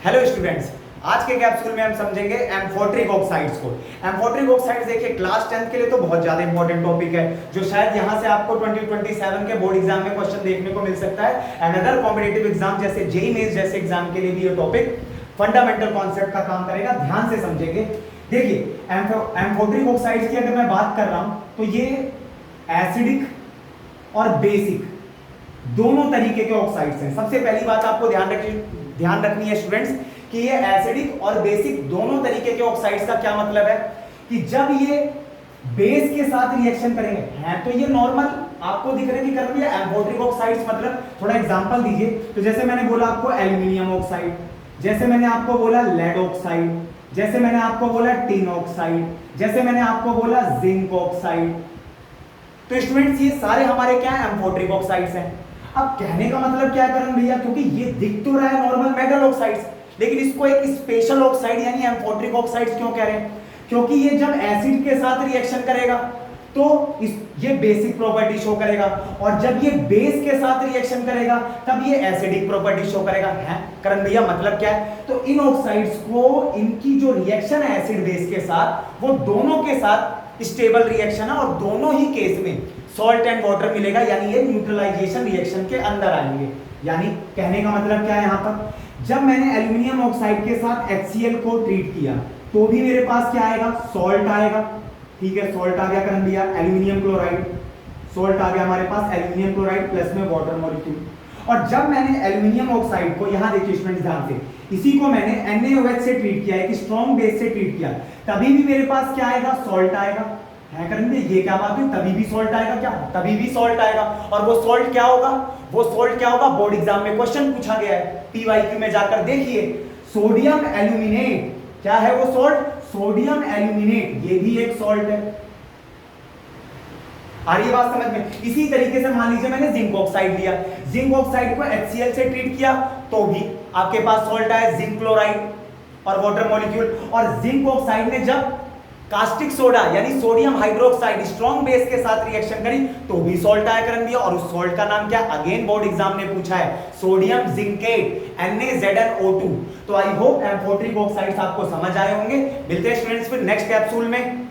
Hello students, आज के capsule में हम समझेंगे एम्फोट्रिक ऑक्साइड्स को। एम्फोट्रिक ऑक्साइड्स देखिए क्लास 10th के लिए तो बहुत ज्यादा इंपॉर्टेंट टॉपिक है, जो शायद यहां से आपको 2027 के बोर्ड एग्जाम में क्वेश्चन देखने को मिल सकता है एंड अदर कॉम्पिटिटिव एग्जाम जैसे जेईई मेंस जैसे एग्जाम के लिए भी ये टॉपिक फंडामेंटल कॉन्सेप्ट का काम करेगा। ध्यान से समझेंगे। देखिए एम्फोट्रिक ऑक्साइड्स की अगर मैं बात कर रहा हूं तो ये एसिडिक और बेसिक दोनों तरीके के ऑक्साइड्स हैं। सबसे पहली बात आपको ध्यान रखनी है स्टूडेंट्स कि ये एसिडिक और बेसिक दोनों तरीके के ऑक्साइड्स का क्या मतलब है कि जब ये बेस के साथ रिएक्शन करेंगे हैं तो ये नॉर्मल आपको दिख रहे हैं कि एम्फोट्रिक ऑक्साइड्स मतलब थोड़ा एग्जांपल दीजिए। तो जैसे मैंने बोला आपको एल्यूमिनियम ऑक्साइड, जैसे मैंने आपको बोला लेड ऑक्साइड, जैसे मैंने आपको बोला टिन ऑक्साइड, जैसे मैंने आपको बोला जिंक ऑक्साइड। तो स्टूडेंट्स ये सारे हमारे क्या है एम्फोट्रिक ऑक्साइड्स हैं। अब कहने का मतलब क्या करें भैया, क्योंकि ये दिख तो रहा है नॉर्मल मेटल ऑक्साइड्स, लेकिन इसको एक स्पेशल ऑक्साइड यानी एम्फोट्रिक ऑक्साइड्स क्यों कह रहे हैं? क्योंकि ये जब एसिड के साथ रिएक्शन करेगा तो ये बेसिक प्रॉपर्टी शो करेगा, और जब ये बेस के साथ रिएक्शन करेगा तब ये एसिडिक प्रॉपर्टी शो करेगा। है करण भैया मतलब क्या है? तो इन ऑक्साइड्स को इनकी जो रिएक्शन है एसिड बेस के साथ वो दोनों के साथ स्टेबल रिएक्शन है और दोनों ही केस में सॉल्ट एंड वाटर मिलेगा, यानी ये न्यूट्रलाइजेशन रिएक्शन के अंदर आएंगे। यानी कहने का मतलब क्या है यहाँ पर, जब मैंने एल्यूमिनियम ऑक्साइड के साथ HCl को ट्रीट किया तो भी मेरे पास क्या आएगा? सॉल्ट आएगा। ठीक है, सॉल्ट आ गया करण भैया, एल्यूमिनियम क्लोराइड, सॉल्ट आ गया हमारे पास एल्यूमिनियम क्लोराइड प्लस में वाटर मॉलिक्यूल। और जब मैंने एल्यूमिनियम ऑक्साइड को यहाँ देखिए स्टूडेंट्स ध्यान से, इसी को मैंने NaOH से ट्रीट किया, एक स्ट्रॉन्ग बेस से ट्रीट किया, तभी भी मेरे पास क्या आएगा? सॉल्ट आएगा। है करेंगे ये क्या बात है? तभी भी सॉल्ट आएगा। क्या? तभी भी सॉल्ट आएगा। और वो सॉल्ट क्या होगा? वो सॉल्ट क्या होगा? बोर्ड एग्जाम में क्वेश्चन पूछा गया है, PYQ में जाकर देखिए, सोडियम एल्यूमिनेट। क्या है वो सॉल्ट? सोडियम एल्यूमिनेट, ये भी एक सॉल्ट है। आ रही है बात समझ में? इसी तरीके से मान लीजिए मैंने जिंक ऑक्साइड लिया, जिंक ऑक्साइड को HCl से ट्रीट किया तो भी आपके पास सॉल्ट आया, जिंक क्लोराइड और वाटर मॉलिक्यूल। और जिंक ऑक्साइड ने जब कास्टिक सोडा यानी सोडियम हाइड्रोक्साइड स्ट्रॉन्ग बेस के साथ रिएक्शन करी तो भी सॉल्ट आया करण दिया, और उस सॉल्ट का नाम क्या? अगेन बोर्ड एग्जाम ने पूछा है, सोडियम जिंकेट NaZnO2। तो आई होप एम्फोट्रिक ऑक्साइड्स आपको समझ आए होंगे। मिलते हैं स्टूडेंट्स फिर नेक्स्ट कैप्सूल में।